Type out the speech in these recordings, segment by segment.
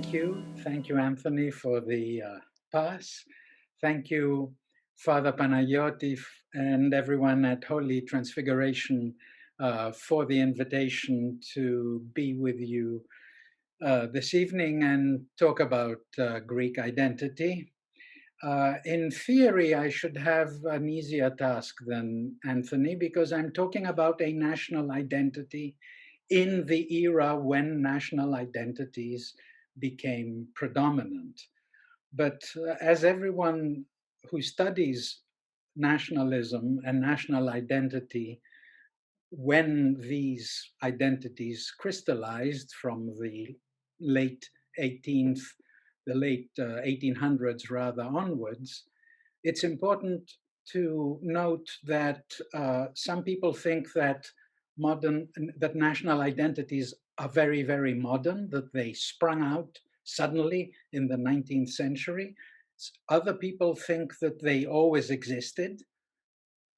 Thank you. Thank you, Anthony, for the pass. Thank you, Father Panayoti, and everyone at Holy Transfiguration for the invitation to be with you this evening and talk about Greek identity. In theory, I should have an easier task than Anthony because I'm talking about a national identity in the era when national identities became predominant. But as everyone who studies nationalism and national identity, when these identities crystallized from the late 18th, the late 1800s rather onwards, it's important to note that some people think that national identities are very, very modern, that they sprung out suddenly in the 19th century. Other people think that they always existed.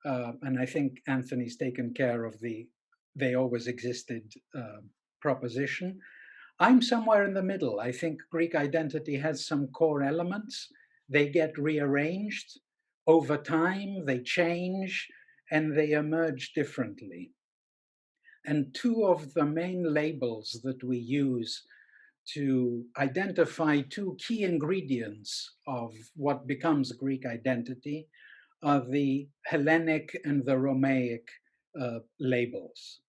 And I think Anthony's taken care of the they always existed proposition. I'm somewhere in the middle. I think Greek identity has some core elements. They get rearranged over time, they change, and they emerge differently. And two of the main labels that we use to identify two key ingredients of what becomes Greek identity are the Hellenic and the Romaic labels.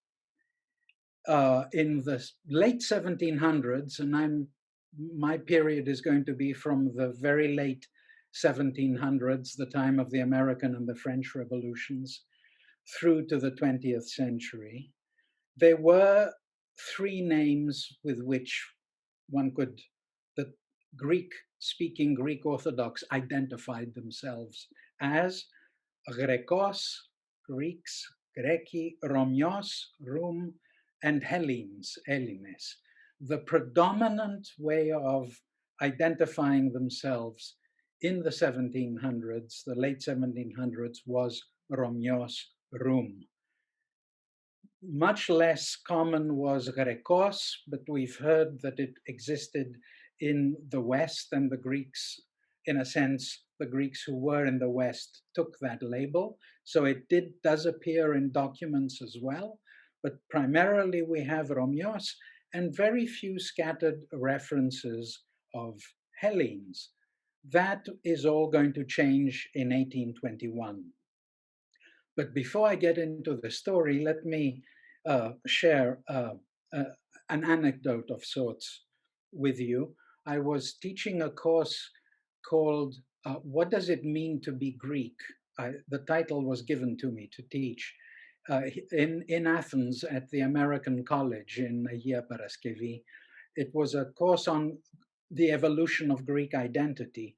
In the late 1700s, and my period is going to be from the very late 1700s, the time of the American and the French revolutions, through to the 20th century, there were three names with which the Greek-speaking Greek Orthodox identified themselves as Grekos, Greeks, Greki, Romios, Rum, and Hellenes, Hellenes. The predominant way of identifying themselves in the 1700s, the late 1700s, was Romios, Rum. Much less common was Grekos, but we've heard that it existed in the West, and the Greeks, in a sense, the Greeks who were in the West took that label. So it does appear in documents as well, but primarily we have Romios and very few scattered references of Hellenes. That is all going to change in 1821. But before I get into the story, let me share an anecdote of sorts with you. I was teaching a course called What Does It Mean to Be Greek? The title was given to me to teach in Athens at the American College in Agia Paraskevi. It was a course on the evolution of Greek identity.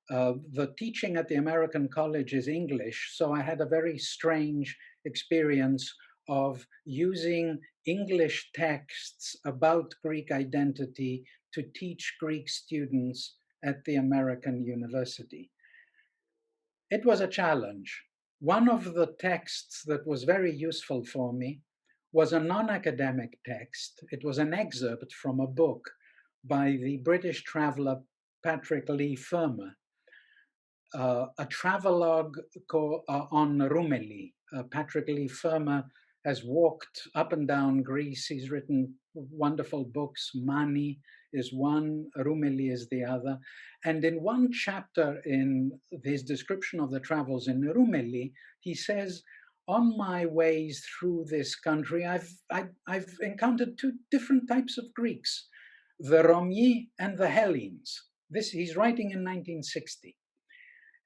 The teaching at the American College is English, so I had a very strange experience of using English texts about Greek identity to teach Greek students at the American University. It was a challenge. One of the texts that was very useful for me was a non-academic text. It was an excerpt from a book by the British traveler Patrick Leigh Fermor, a travelogue on Romioi. Patrick Leigh Fermor has walked up and down Greece. He's written wonderful books. Mani is one, Romioi is the other. And in one chapter in his description of the travels in Romioi, he says, on my ways through this country, I've encountered two different types of Greeks, the Romioi and the Hellenes. This he's writing in 1960.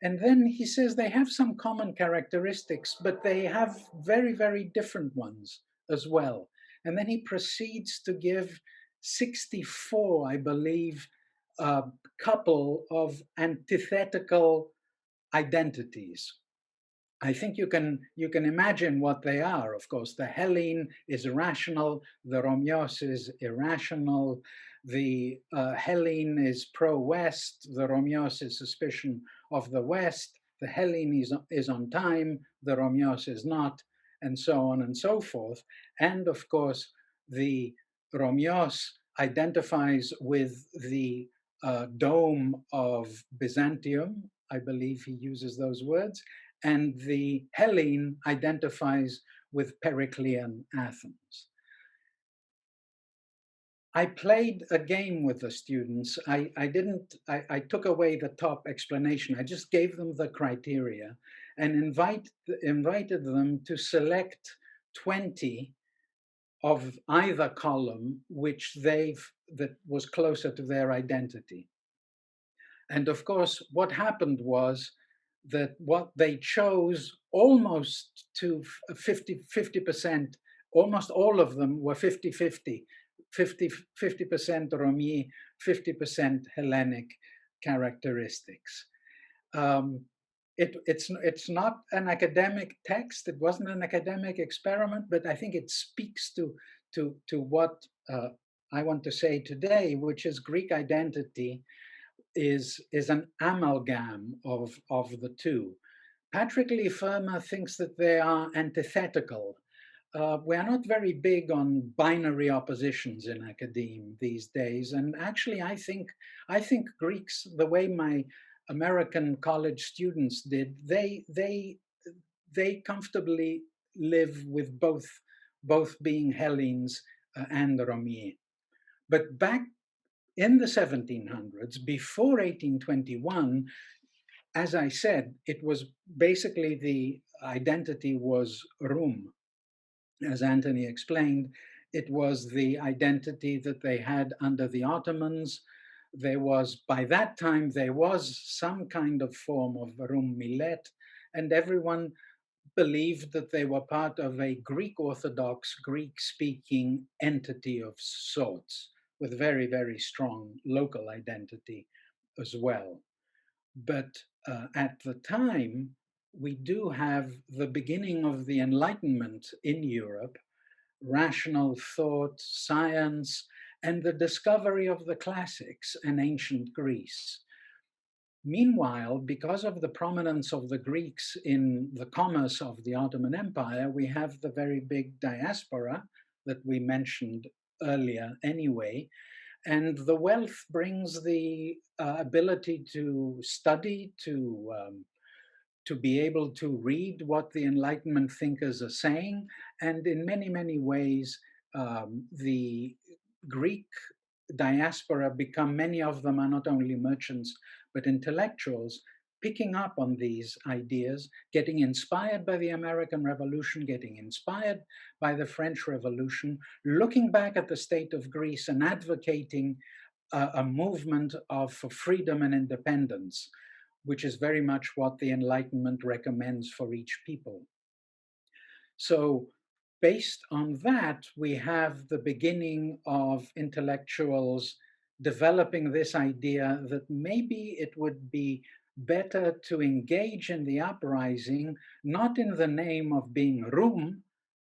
And then he says they have some common characteristics, but they have very, very different ones as well. And then he proceeds to give 64, I believe, a couple of antithetical identities. I think you can imagine what they are. Of course, the Hellene is rational, the Romios is irrational, the Hellene is pro-West, the Romios is suspicion of the West, the Hellene is on time, the Romios is not, and so on and so forth. And of course, the Romios identifies with the dome of Byzantium. I believe he uses those words. And the Hellene identifies with Periclean Athens. I played a game with the students. I took away the top explanation. I just gave them the criteria and invited them to select 20 of either column that was closer to their identity. And of course, what happened was that what they chose almost to 50%, almost all of them were 50-50, 50% Romioi, 50% Hellenic characteristics. It's not an academic text. It wasn't an academic experiment, but I think it speaks to what I want to say today, which is Greek identity is an amalgam of the two. Patrick Leigh Fermat thinks that they are antithetical. We are not very big on binary oppositions in academia these days, and actually, I think Greeks, the way my American college students did, they comfortably live with both being Hellenes and Romioi. But back in the 1700s, before 1821, as I said, it was basically the identity was Rum. As Anthony explained, it was the identity that they had under the Ottomans. By that time, there was some kind of form of Rum Millet, and everyone believed that they were part of a Greek Orthodox, Greek-speaking entity of sorts, with very, very strong local identity as well. But at the time, we do have the beginning of the Enlightenment in Europe, rational thought, science, and the discovery of the classics and ancient Greece. Meanwhile, because of the prominence of the Greeks in the commerce of the Ottoman Empire, we have the very big diaspora that we mentioned earlier anyway. And the wealth brings the ability to study, to be able to read what the Enlightenment thinkers are saying. And in many, many ways, the Greek diaspora become, many of them are not only merchants, but intellectuals, picking up on these ideas, getting inspired by the American Revolution, getting inspired by the French Revolution, looking back at the state of Greece and advocating a movement for freedom and independence, which is very much what the Enlightenment recommends for each people. So based on that, we have the beginning of intellectuals developing this idea that maybe it would be better to engage in the uprising, not in the name of being Rum,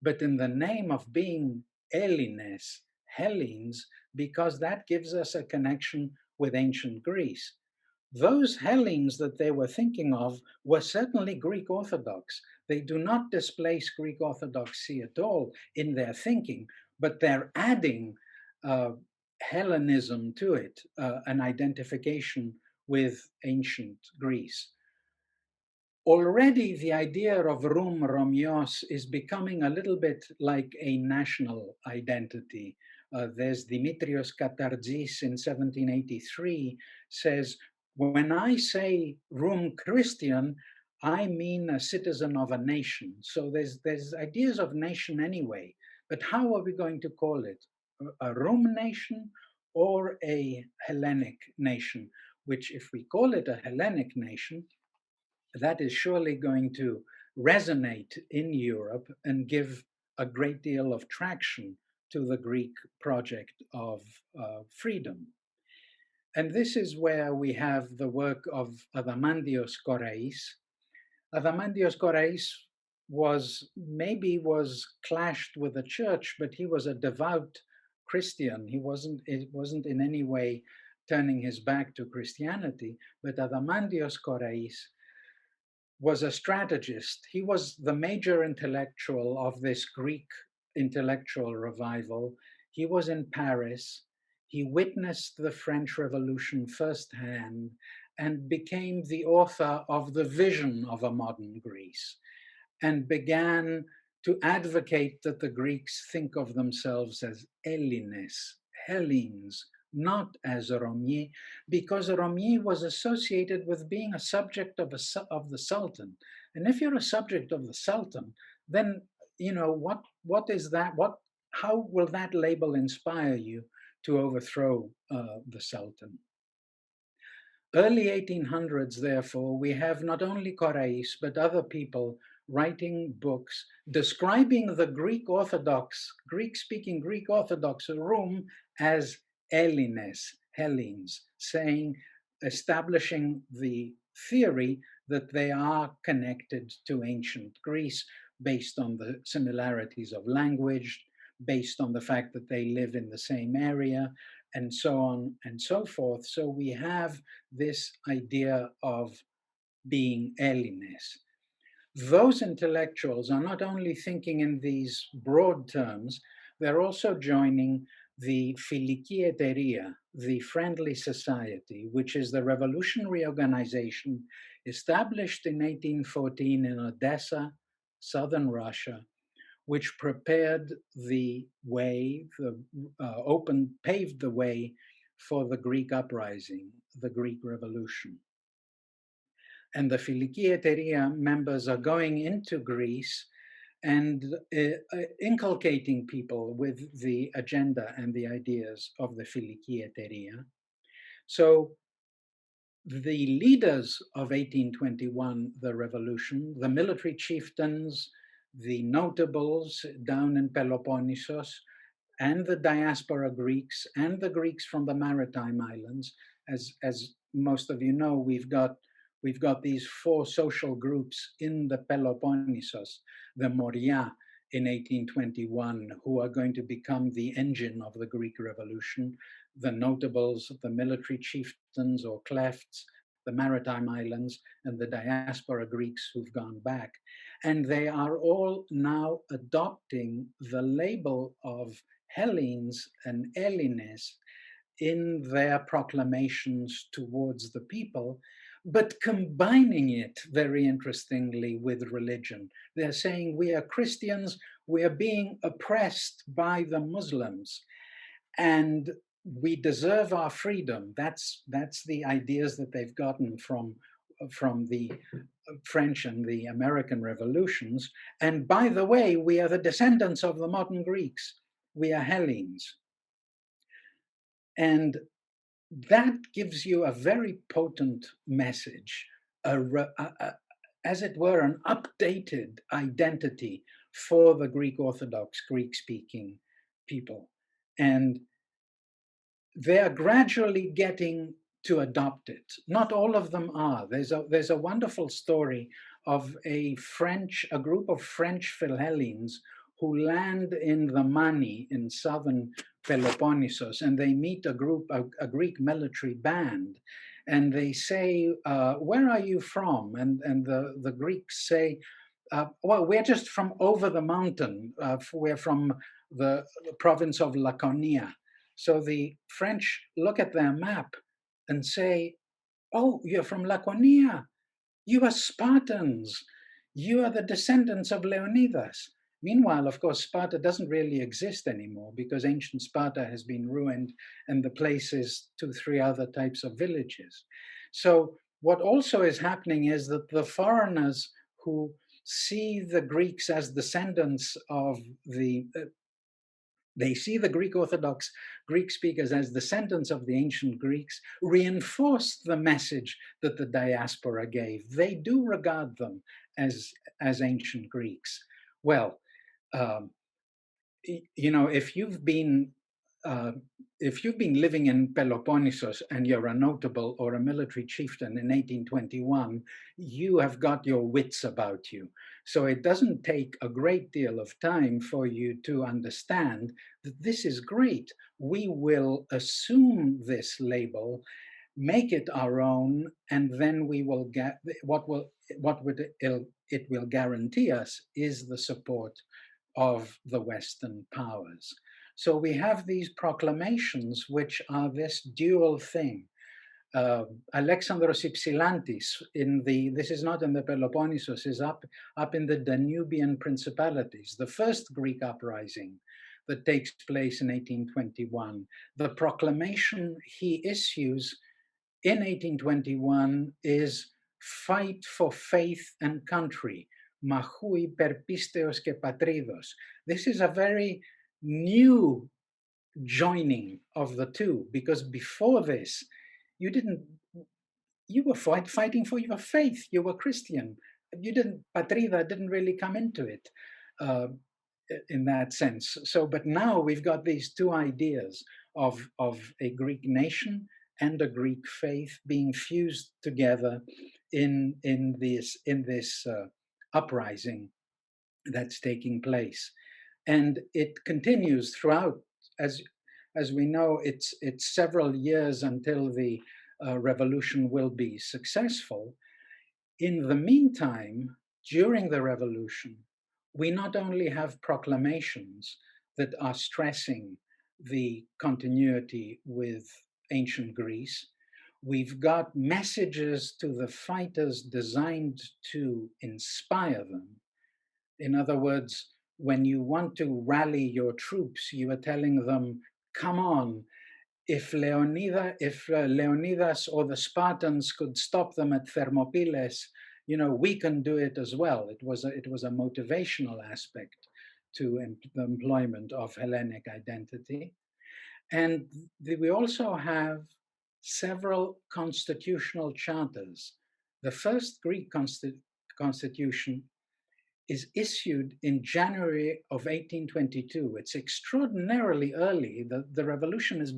but in the name of being Hellenes, Hellenes, because that gives us a connection with ancient Greece. Those Hellenes that they were thinking of were certainly Greek Orthodox. They do not displace Greek Orthodoxy at all in their thinking, but they're adding Hellenism to it, an identification with ancient Greece. Already the idea of Rum Romios is becoming a little bit like a national identity. There's Dimitrios Katardzis in 1783 says, when I say Rum Christian, I mean a citizen of a nation. So there's ideas of nation anyway, but how are we going to call it? A Rum nation or a Hellenic nation? Which if we call it a Hellenic nation, that is surely going to resonate in Europe and give a great deal of traction to the Greek project of freedom. And this is where we have the work of Adamantios Korais. Adamantios Korais was clashed with the church, but he was a devout Christian. It wasn't in any way turning his back to Christianity, but Adamantios Korais was a strategist. He was the major intellectual of this Greek intellectual revival. He was in Paris. He witnessed the French Revolution firsthand and became the author of the vision of a modern Greece, and began to advocate that the Greeks think of themselves as Hellenes, Hellenes, not as Romioi, because Romioi was associated with being a subject of the Sultan. And if you're a subject of the Sultan, then what is that? How will that label inspire you to overthrow the Sultan? Early 1800s, therefore, we have not only Korais, but other people writing books describing the Greek-speaking Greek Orthodox room as Hellenes, Hellenes, establishing the theory that they are connected to ancient Greece based on the similarities of language, based on the fact that they live in the same area, and so on and so forth. So we have this idea of being Hellenes. Those intellectuals are not only thinking in these broad terms, they're also joining the Φιλική Εταιρεία, the Friendly Society, which is the revolutionary organization established in 1814 in Odessa, southern Russia, which prepared the way, paved the way for the Greek uprising, the Greek Revolution. And the Φιλική Εταιρεία members are going into Greece and inculcating people with the agenda and the ideas of the Φιλική Εταιρεία. So the leaders of 1821, the revolution, the military chieftains, the notables down in Peloponnesos, and the diaspora Greeks and the Greeks from the maritime islands. As most of you know, we've got these four social groups in the Peloponnesos, the Moria in 1821, who are going to become the engine of the Greek Revolution, the notables, the military chieftains or klefts, the maritime islands, and the diaspora Greeks who've gone back. And they are all now adopting the label of Hellenes and Hellenes in their proclamations towards the people, but combining it very interestingly with religion. They're saying we are Christians, we are being oppressed by the Muslims, and we deserve our freedom. That's the ideas that they've gotten from the French and the American revolutions. And by the way, we are the descendants of the modern Greeks. We are Hellenes. And that gives you a very potent message, as it were, an updated identity for the Greek Orthodox, Greek-speaking people. And they are gradually getting to adopt it. Not all of them are. There's a wonderful story of a group of French Philhellenes who land in the Mani in southern Peloponnesos, and they meet a Greek military band, and they say, "Where are you from?" And the Greeks say, "Well, we're just from over the mountain. We're from the province of Laconia." So the French look at their map and say, "Oh, you're from Laconia. You are Spartans. You are the descendants of Leonidas." Meanwhile, of course, Sparta doesn't really exist anymore because ancient Sparta has been ruined and the place is 2-3 other types of villages. So what also is happening is that the foreigners who see the Greeks as descendants of they see the Greek Orthodox Greek speakers as descendants of the ancient Greeks, reinforce the message that the diaspora gave. They do regard them as ancient Greeks. Well, if you've been living in Peloponnesos and you're a notable or a military chieftain in 1821, you have got your wits about you. So it doesn't take a great deal of time for you to understand that this is great. We will assume this label, make it our own, and then we will get it will guarantee us is the support of the Western powers. So we have these proclamations, which are this dual thing. Alexandros Ypsilantis this is not in the Peloponnesus, is up in the Danubian principalities, the first Greek uprising that takes place in 1821. The proclamation he issues in 1821 is fight for faith and country, machui per pisteos και πατρίδος. This is a very new joining of the two, because before this, you were fighting for your faith. You were Christian. Patrida didn't really come into it uh, in that sense. So, but now we've got these two ideas of a Greek nation and a Greek faith being fused together in this uprising that's taking place, and it continues throughout. As we know, it's several years until the revolution will be successful. In the meantime, during the revolution, we not only have proclamations that are stressing the continuity with ancient Greece, we've got messages to the fighters designed to inspire them. In other words, when you want to rally your troops, you are telling them, come on, if Leonidas or the Spartans could stop them at Thermopylae, we can do it as well. It was a motivational aspect to the employment of Hellenic identity. And we also have several constitutional charters. The first Greek constitution is issued in January of 1822. It's extraordinarily early. The revolution is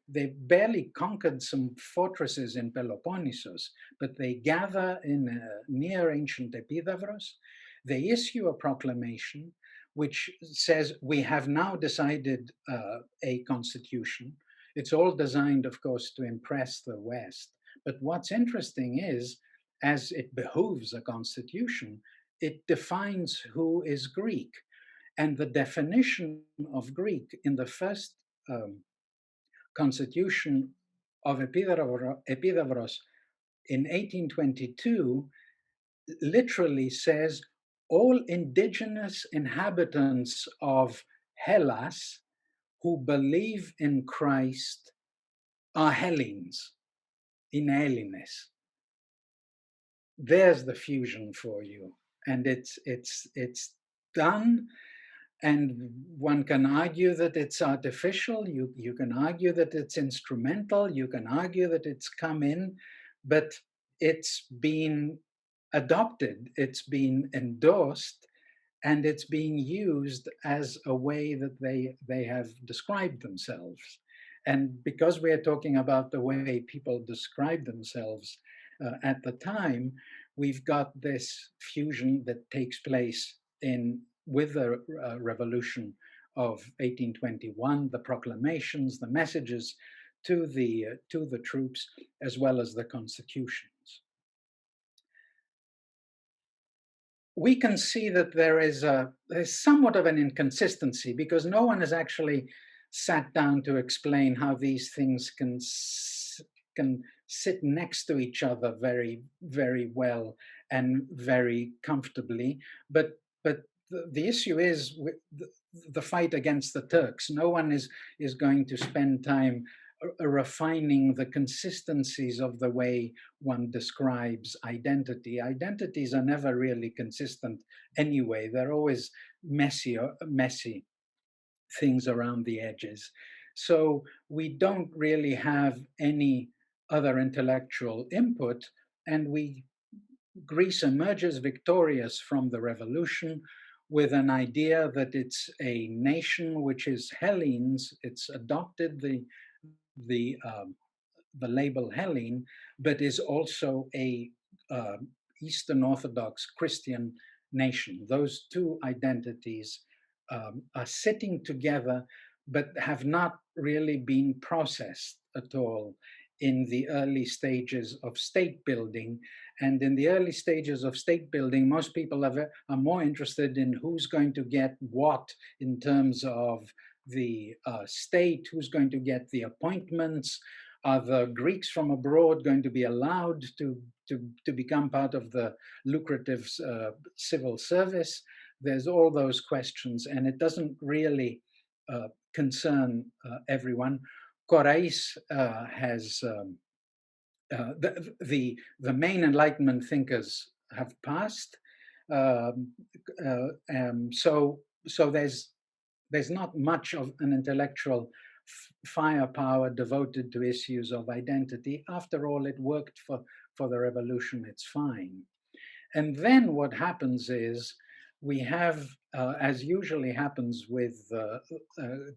they barely conquered some fortresses in Peloponnesus, but they gather in near ancient Epidavros. They issue a proclamation which says, we have now decided a constitution. It's all designed, of course, to impress the West. But what's interesting is, as it behooves a constitution, it defines who is Greek. And the definition of Greek in the first constitution of Epidavros in 1822 literally says, all indigenous inhabitants of Hellas who believe in Christ are Hellenes, in Hellenes. There's the fusion for you. And it's done, and one can argue that it's artificial. You can argue that it's instrumental. You can argue that it's come in, but it's been adopted. It's been endorsed, and it's being used as a way that they have described themselves. And because we are talking about the way people describe themselves at the time, we've got this fusion that takes place with the revolution of 1821, the proclamations, the messages to the troops, as well as the constitutions. We can see that there's somewhat of an inconsistency, because no one has actually sat down to explain how these things can sit next to each other very, very well and very comfortably. But the issue is the fight against the Turks. No one is going to spend time refining the consistencies of the way one describes identity. Identities are never really consistent anyway. They're always messy things around the edges. So we don't really have any other intellectual input, and Greece emerges victorious from the revolution with an idea that it's a nation which is Hellenes. It's adopted the label Hellene, but is also a Eastern Orthodox Christian nation. Those two identities are sitting together, but have not really been processed at all in the early stages of state building. And in the early stages of state building, most people are more interested in who's going to get what in terms of the state? Who's going to get the appointments? Are the Greeks from abroad going to be allowed to become part of the lucrative civil service? There's all those questions, and it doesn't really concern everyone. Corais has the main Enlightenment thinkers have passed, um, so there's not much of an intellectual firepower devoted to issues of identity. After all, it worked for the revolution. It's fine. And then what happens is we have, as usually happens with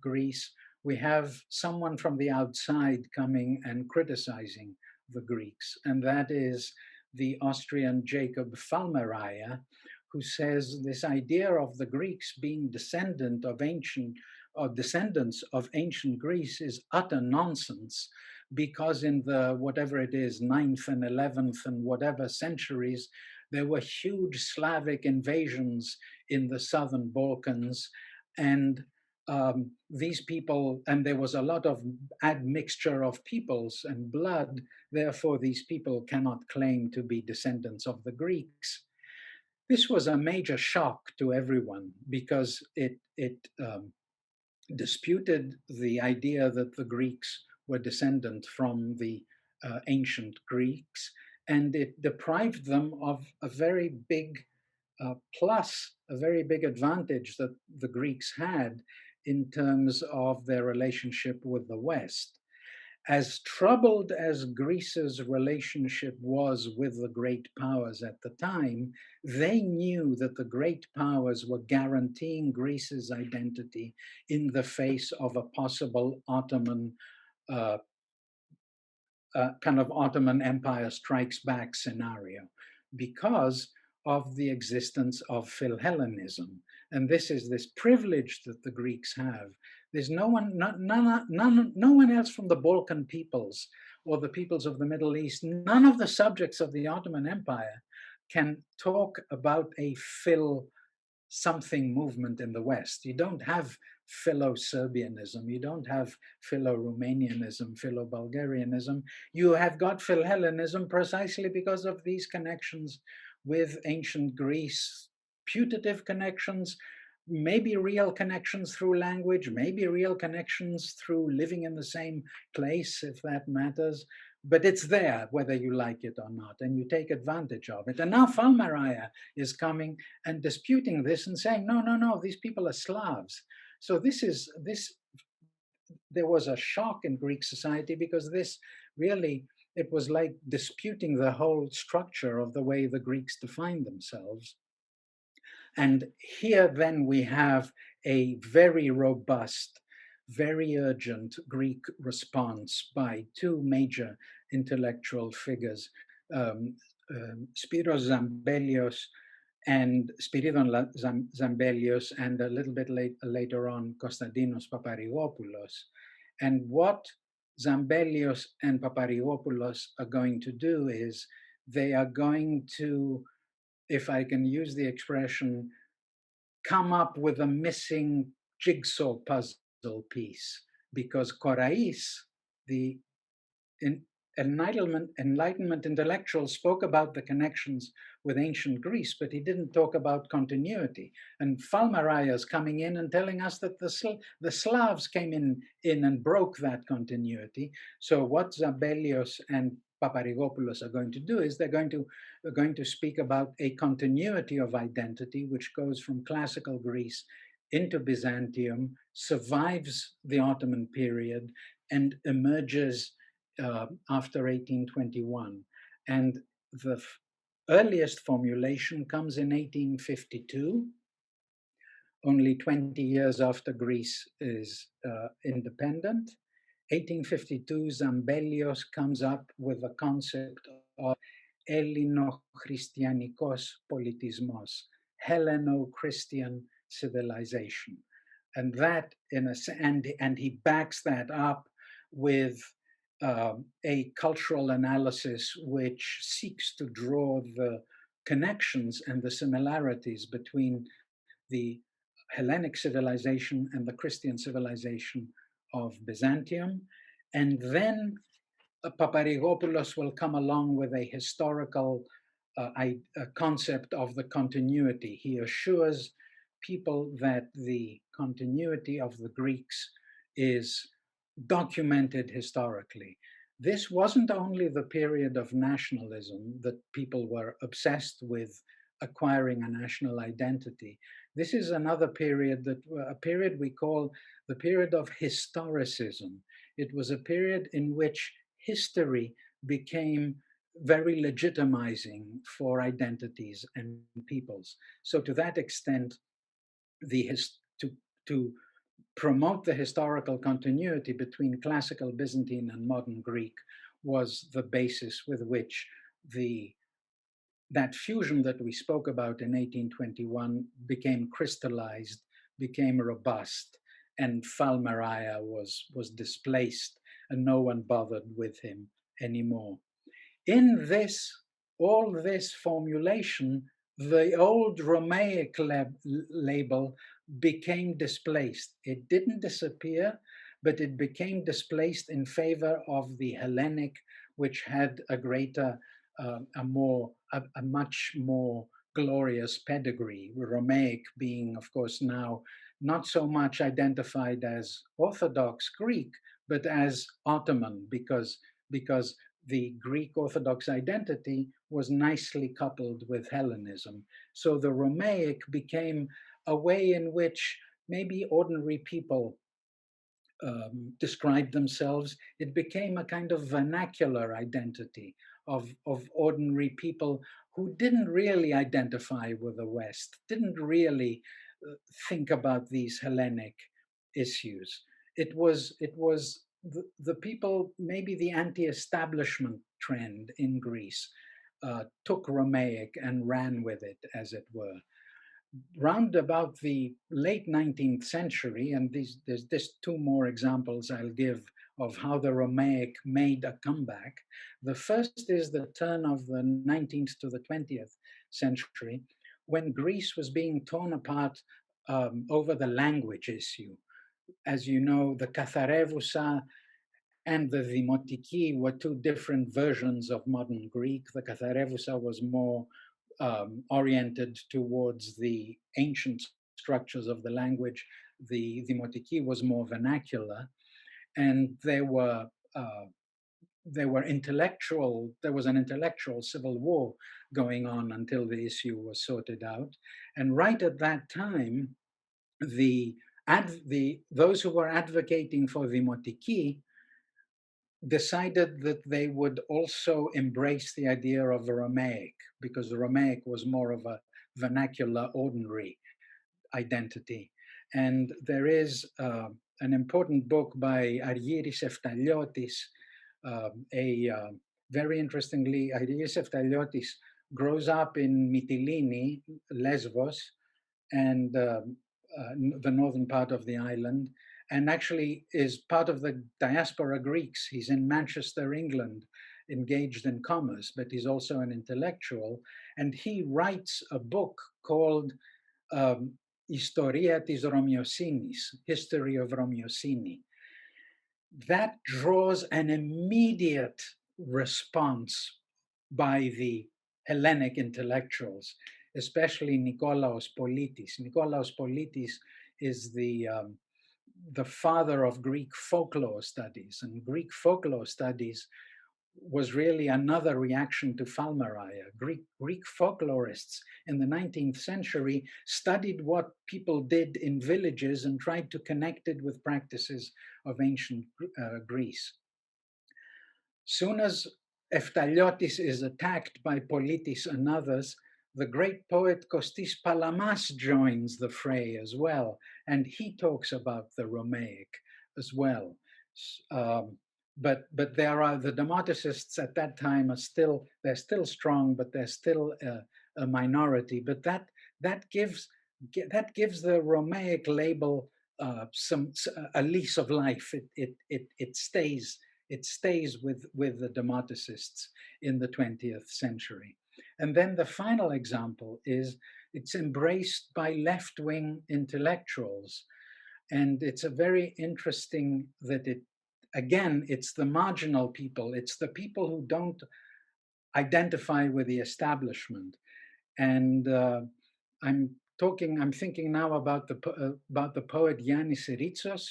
Greece, we have someone from the outside coming and criticizing the Greeks. And that is the Austrian Jacob Falmeraya, who says this idea of the Greeks being descendants of ancient Greece is utter nonsense, because in the whatever it is, 9th and 11th and whatever centuries, there were huge Slavic invasions in the southern Balkans, and these people, and there was a lot of admixture of peoples and blood. Therefore, these people cannot claim to be descendants of the Greeks. This was a major shock to everyone, because it disputed the idea that the Greeks were descendant from the ancient Greeks, and it deprived them of a very big plus, a very big advantage that the Greeks had in terms of their relationship with the West. As troubled as Greece's relationship was with the great powers at the time, they knew that the great powers were guaranteeing Greece's identity in the face of a possible Ottoman kind of Ottoman Empire strikes back scenario, because of the existence of Philhellenism. And this is this privilege that the Greeks have. There's no one else from the Balkan peoples or the peoples of the Middle East, none of the subjects of the Ottoman Empire can talk about a Phil something movement in the West. You don't have Philo-Serbianism, you don't have Philo-Romanianism, Philo-Bulgarianism. You have got Philhellenism precisely because of these connections with ancient Greece, putative connections, maybe real connections through language, maybe real connections through living in the same place, if that matters. But it's there, whether you like it or not, and you take advantage of it. And now Falmeraya is coming and disputing this and saying, no, these people are Slavs. So there was a shock in Greek society, because this really, it was like disputing the whole structure of the way the Greeks defined themselves. And here then we have a very robust, very urgent Greek response by two major intellectual figures, Spiros Zambelios and Spiridon Zambelios, and a little bit later on, Konstantinos Paparigopoulos. And what Zambelios and Paparigopoulos are going to do is they are going to, if I can use the expression, come up with a missing jigsaw puzzle piece, because Corais, the Enlightenment intellectual, spoke about the connections with ancient Greece, but he didn't talk about continuity. And Falmeraya is coming in and telling us that the Slavs came in and broke that continuity. So what Zambelios and Paparigopoulos are going to do is they're going to speak about a continuity of identity, which goes from classical Greece into Byzantium, survives the Ottoman period, and emerges after 1821. And the earliest formulation comes in 1852, only 20 years after Greece is independent. 1852, Zambelios comes up with the concept of Ελληνο-Χριστιανικός πολιτισμός, Helleno-Christian civilization. And that, and he backs that up with a cultural analysis which seeks to draw the connections and the similarities between the Hellenic civilization and the Christian civilization of Byzantium. And then Paparigopoulos will come along with a historical concept of the continuity. He assures people that the continuity of the Greeks is documented historically. This wasn't only the period of nationalism that people were obsessed with acquiring a national identity. This is another period, that a period we call the period of historicism. It was a period in which history became very legitimizing for identities and peoples. So to that extent, to, to promote the historical continuity between classical Byzantine and modern Greek was the basis with which that fusion that we spoke about in 1821 became crystallized, became robust, and Falmariah was displaced, and no one bothered with him anymore. In this, all this formulation, the old Romaic label became displaced. It didn't disappear, but it became displaced in favor of the Hellenic, which had a greater, a much more glorious pedigree. Romaic being, of course, now not so much identified as Orthodox Greek, but as Ottoman, because the Greek Orthodox identity was nicely coupled with Hellenism. So the Romaic became a way in which maybe ordinary people described themselves. It became a kind of vernacular identity of ordinary people who didn't really identify with the West, didn't really think about these Hellenic issues. It was the people, maybe the anti-establishment trend in Greece took Romaic and ran with it, as it were. Round about the late 19th century, and there's just two more examples I'll give of how the Romaic made a comeback. The first is the turn of the 19th to the 20th century, when Greece was being torn apart over the language issue. As you know, the Katharevousa and the Dimotiki were two different versions of modern Greek. The Katharevousa was more oriented towards the ancient structures of the language. The Dimotiki was more vernacular, and there was an intellectual civil war going on until the issue was sorted out. And right at that time, those who were advocating for Dimotiki decided that they would also embrace the idea of the Romaic, because the Romaic was more of a vernacular, ordinary identity. And there is an important book by Argyris Eftaliotis, very interestingly, Argyris Eftaliotis grows up in Mytilene, Lesbos, and the northern part of the island, and actually is part of the diaspora Greeks. He's in Manchester, England, engaged in commerce, but he's also an intellectual. And he writes a book called Historia tis Romiosinis, History of Romiosini. That draws an immediate response by the Hellenic intellectuals, especially Nikolaos Politis. Nikolaos Politis is the father of Greek folklore studies, and Greek folklore studies was really another reaction to Falmariah. Greek folklorists in the 19th century studied what people did in villages and tried to connect it with practices of ancient Greece. Soon as Eftaliotis is attacked by Politis and others, the great poet Kostis Palamas joins the fray as well, and he talks about the Romaic as well. But there are the Demoticists at that time they're still strong, but they're still a minority. But that gives the Romaic label a lease of life. It stays with the Demoticists in the 20th century. And then the final example is it's embraced by left-wing intellectuals. And it's a very interesting that it's the marginal people, it's the people who don't identify with the establishment. And I'm thinking now about the poet Yannis Ritsos,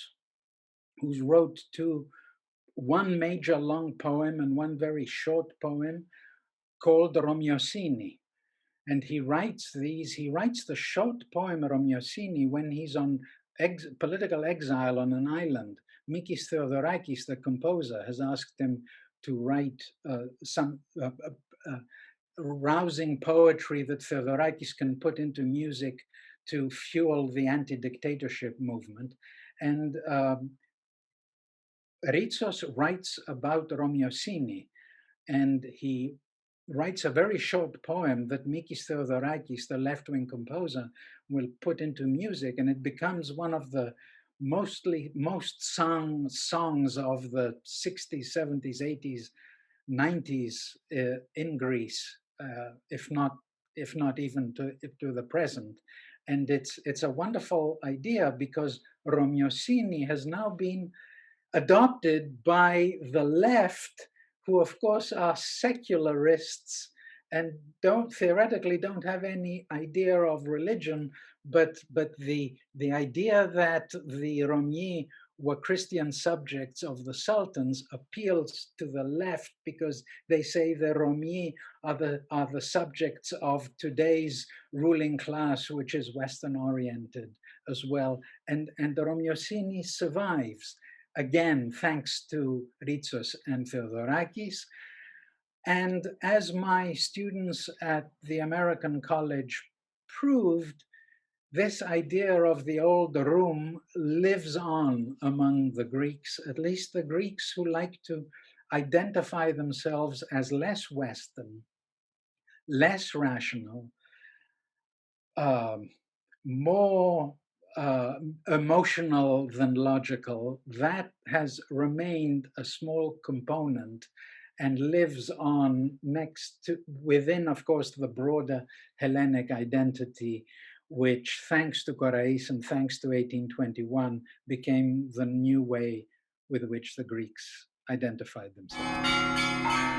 who's wrote one major long poem and one very short poem called Romiosini. And he writes the short poem Romiosini when he's on political exile on an island. Mikis Theodorakis, the composer, has asked him to write some rousing poetry that Theodorakis can put into music to fuel the anti-dictatorship movement. And Ritsos writes about Romiosini, and he writes a very short poem that Mikis Theodorakis, the left-wing composer, will put into music, and it becomes one of the most sung songs of the 60s, 70s, 80s, 90s in Greece, if not even to the present. And it's a wonderful idea because Romiosini has now been adopted by the left, who of course are secularists and theoretically don't have any idea of religion, but the idea that the Romii were Christian subjects of the sultans appeals to the left because they say the Romii are the subjects of today's ruling class, which is Western oriented as well. And the Romiosini survives, again, thanks to Ritsos and Theodorakis. And as my students at the American College proved, this idea of the old room lives on among the Greeks, at least the Greeks who like to identify themselves as less Western, less rational, more emotional than logical. That has remained a small component and lives on within, of course, the broader Hellenic identity, which, thanks to Korais and thanks to 1821, became the new way with which the Greeks identified themselves.